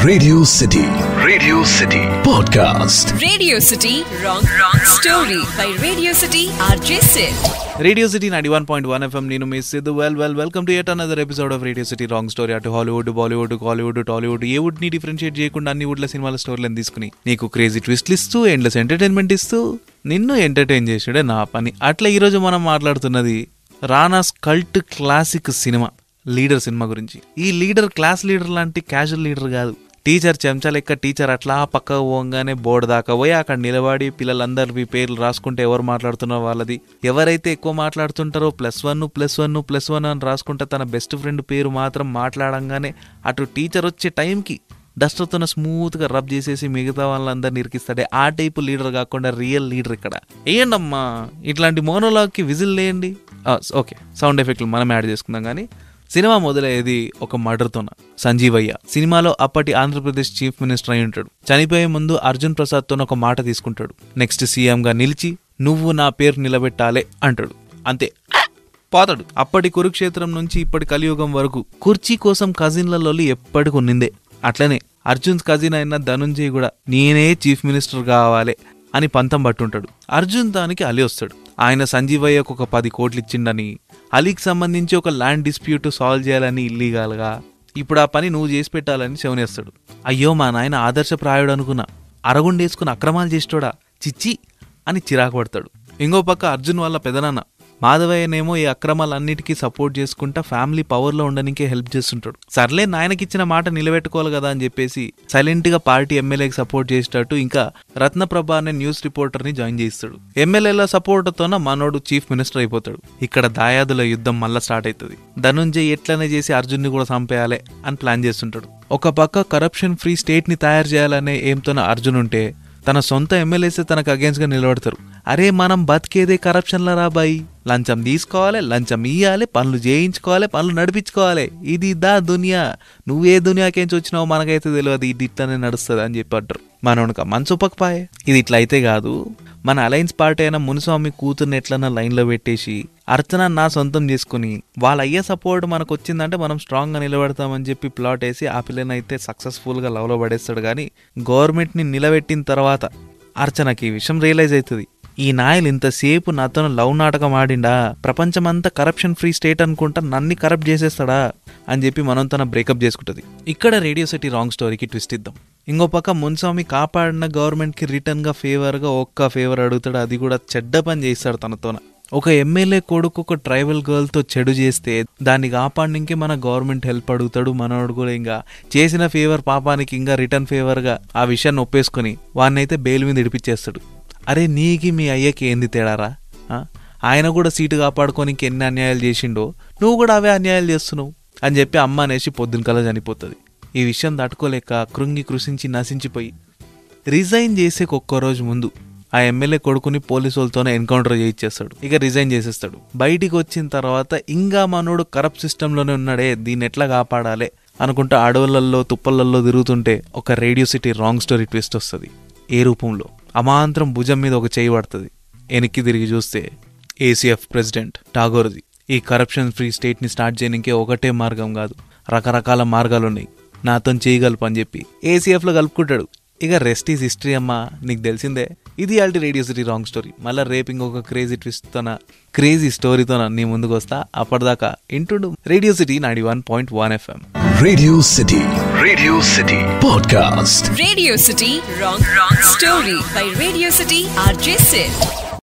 Radio City Podcast. Radio City Wrong Story by Radio City RJ Sid. Radio City 91.1 FM. నేను మీ Siddhu. Welcome to yet another episode of Radio City Wrong Story. అటు Hollywood, Bollywood, Kollywood, Tollywood ఏ wood ని differentiate చేయకుండా అన్ని వుడ్ల సినిమాల స్టోరీలను తీసుకుని నీకు క్రేజీ ట్విస్ట్లు ఇస్తూ ఎండ్లెస్ ఎంటర్టైన్మెంట్ ఇస్తూ నిన్ను ఎంటర్టైన్ చేసాడే నా పని. అట్లా ఈరోజు మనం మాట్లాడుతున్నది Rana's cult classic cinema leader cinema గురించి. ఈ లీడర్ క్లాస్ లీడర్ లాంటి క్యాజువల్ లీడర్ కాదు. టీచర్ చెంచా లెక్క టీచర్ అట్లా పక్కకు పోగానే బోర్డు దాకా పోయి అక్కడ నిలబడి పిల్లలందరివి పేర్లు రాసుకుంటే ఎవరు మాట్లాడుతున్నారో వాళ్ళది, ఎవరైతే ఎక్కువ మాట్లాడుతుంటారో +1 అని రాసుకుంటే తన బెస్ట్ ఫ్రెండ్ పేరు మాత్రం మాట్లాడంగానే అటు టీచర్ వచ్చే టైంకి డస్టర్తో స్మూత్గా రబ్ చేసేసి మిగతా వాళ్ళందరినీ ఇరికిస్తాడే. ఆ టైపు లీడర్ కాకుండా రియల్ లీడర్ ఇక్కడ. ఏంటమ్మా ఇట్లాంటి మోనోలాగ్కి విజిల్ లేయండి. ఓకే, సౌండ్ ఎఫెక్ట్లు మనం యాడ్ చేసుకుందాం. కానీ సినిమా మొదలయ్యేది ఒక మర్డర్తోన. సంజీవయ్య సినిమాలో అప్పటి ఆంధ్రప్రదేశ్ చీఫ్ మినిస్టర్ అయి ఉంటాడు. చనిపోయే ముందు అర్జున్ ప్రసాద్తో ఒక మాట తీసుకుంటాడు. నెక్స్ట్ సీఎంగా నిలిచి నువ్వు నా పేరు నిలబెట్టాలే అంటాడు. అంతే, పోతాడు. అప్పటి కురుక్షేత్రం నుంచి ఇప్పటి కలియుగం వరకు కుర్చీ కోసం కజిన్లలో ఎప్పటికి ఉన్నిందే. అట్లనే అర్జున్ కజిన్ అయిన ధనుంజయ్ కూడా నేనే చీఫ్ మినిస్టర్ కావాలి అని పంతం పట్టుంటాడు. అర్జున్ దానికి అలీ వస్తాడు. ఆయన సంజీవయ్యకు ఒక 10 కోట్లు ఇచ్చిండని, అలీకి సంబంధించి ఒక ల్యాండ్ డిస్ప్యూట్ సాల్వ్ చేయాలని ఇల్లీగల్గా, ఇప్పుడు ఆ పని నువ్వు చేసి పెట్టాలని శవనేస్తాడు. అయ్యో మా నాయన ఆదర్శప్రాయుడు అనుకున్నా, అరగుండేసుకుని అక్రమాలు చేసేటోడా చిచ్చి అని చిరాకు పడతాడు. ఇంకో పక్క అర్జున్ వాళ్ళ పెదనాన్న మాధవయ్యనేమో ఈ అక్రమాలన్నిటికీ సపోర్ట్ చేసుకుంటా ఫ్యామిలీ పవర్లో ఉండడానికే హెల్ప్ చేస్తుంటాడు. సర్లే నాయనకి ఇచ్చిన మాట నిలబెట్టుకోవాలి కదా అని చెప్పేసి సైలెంట్గా పార్టీ ఎమ్మెల్యేకి సపోర్ట్ చేసేటట్టు ఇంకా రత్నప్రభ అనే న్యూస్ రిపోర్టర్ని జాయిన్ చేస్తాడు. ఎమ్మెల్యేల సపోర్ట్తోన మనోడు చీఫ్ మినిస్టర్ అయిపోతాడు. ఇక్కడ దాయాదుల యుద్ధం మళ్ళా స్టార్ట్ అవుతుంది. ధనుంజయ్ ఎట్లనే చేసి అర్జున్ని కూడా చంపేయాలి అని ప్లాన్ చేస్తుంటాడు. ఒక పక్క కరప్షన్ ఫ్రీ స్టేట్ని తయారు చేయాలనే ఏంతోన అర్జున్ ఉంటే తన సొంత ఎమ్మెల్యేసే తనకు అగేన్స్ట్గా నిలబడతారు. అరే మనం బతికేదే కరప్షన్లో రాబాయి, లంచం తీసుకోవాలి, లంచం ఇయ్యాలి, పనులు చేయించుకోవాలి, పనులు నడిపించుకోవాలి, ఇది దా దునియా, నువ్వే దునియాకేంచి వచ్చినావు మనకైతే తెలియదు, ఇది ఇట్లనే నడుస్తుంది అని చెప్పి అంటారు. మనోనక మనసు పక్కపాయే. ఇది ఇట్లా అయితే కాదు, మన అలయన్స్ పార్టీ అయిన మునుస్వామి కూతుర్ని ఎట్లన్నా లైన్లో పెట్టేసి అర్చన నా సొంతం చేసుకుని వాళ్ళ అయ్యే సపోర్ట్ మనకు వచ్చిందంటే మనం స్ట్రాంగ్గా నిలబెడతామని చెప్పి ప్లాట్ వేసి ఆ పిల్లనైతే సక్సెస్ఫుల్గా లవ్లో పడేస్తాడు. కానీ గవర్నమెంట్ని నిలబెట్టిన తర్వాత అర్చనకి ఈ విషయం రియలైజ్ అవుతుంది. ఈ నాయలు ఇంతసేపు నాతో లవ్ నాటకం ఆడిండా, ప్రపంచమంతా కరప్షన్ ఫ్రీ స్టేట్ అనుకుంటా నన్ను కరప్ట్ చేసేస్తాడా అని చెప్పి మనం తన బ్రేకప్ చేసుకుంటుంది. ఇక్కడ రేడియో సిటీ రాంగ్ స్టోరీకి ట్విస్ట్ ఇద్దాం. ఇంకో పక్క మున్స్వామి కాపాడిన గవర్నమెంట్కి రిటర్న్గా ఫేవర్గా ఒక్క ఫేవర్ అడుగుతాడు. అది కూడా చెడ్డ పని చేస్తాడు తనతోన. ఒక ఎమ్మెల్యే కొడుకు ఒక ట్రైబల్ గర్ల్తో చెడు చేస్తే దాన్ని కాపాడడానికి మన గవర్నమెంట్ హెల్ప్ అడుగుతాడు. మనోడు కూడా ఇంకా చేసిన ఫేవర్ పాపానికి ఇంకా రిటర్న్ ఫేవర్గా ఆ విషయాన్ని ఒప్పేసుకొని వాడినైతే బెయిల్ మీద ఇడిపించేస్తాడు. అరే నీకి మీ అయ్యకి ఏంది తేడారా? ఆయన కూడా సీటు కాపాడుకోనికి ఎన్ని అన్యాయాలు చేసిండో నువ్వు కూడా అవే అన్యాయాలు చేస్తున్నావు అని చెప్పి అమ్మ అనేసి పొద్దున కల్లా చనిపోతుంది. ఈ విషయం తట్టుకోలేక కృంగి కృషించి నశించిపోయి రిజైన్ చేసే ఒక్క రోజు ముందు ఆ ఎమ్మెల్యే కొడుకుని పోలీసు వాళ్ళతోనే ఎన్కౌంటర్ చేయించేస్తాడు. ఇక రిజైన్ చేసేస్తాడు. బయటికి వచ్చిన తర్వాత ఇంకా మనోడు కరప్ట్ సిస్టంలోనే ఉన్నాడే, దీన్ని ఎట్లా కాపాడాలి అనుకుంటూ అడవులలో తుప్పలలో తిరుగుతుంటే ఒక radio city wrong story twist వస్తుంది. ఏ రూపంలో అమాంతరం భుజం మీద ఒక చేయి పడుతుంది. వెనక్కి తిరిగి చూస్తే ఏసీఎఫ్ ప్రెసిడెంట్ ఠాగూర్ది. ఈ కరప్షన్ ఫ్రీ స్టేట్ని స్టార్ట్ చేయడానికి ఒకటే మార్గం కాదు, రకరకాల మార్గాలు ఉన్నాయి, నాతో చేయగలపు అని చెప్పి ఏసీఎఫ్లో కలుపుకుంటాడు. ఇక రెస్ట్ ఈజ్ హిస్టరీ అమ్మా, నీకు తెలిసిందే. ఇది ఆల్టి రేడియో సిటీ రాంగ్ స్టోరీ. మళ్ళీ రేపు ఇంకొక క్రేజీ స్టోరీతోన నీ ముందుకు వస్తా. అప్పటిదాకా ఇంటుండు radio city 91.1 FM. Radio City Podcast. Radio City Wrong Story by Radio City RJ Sid.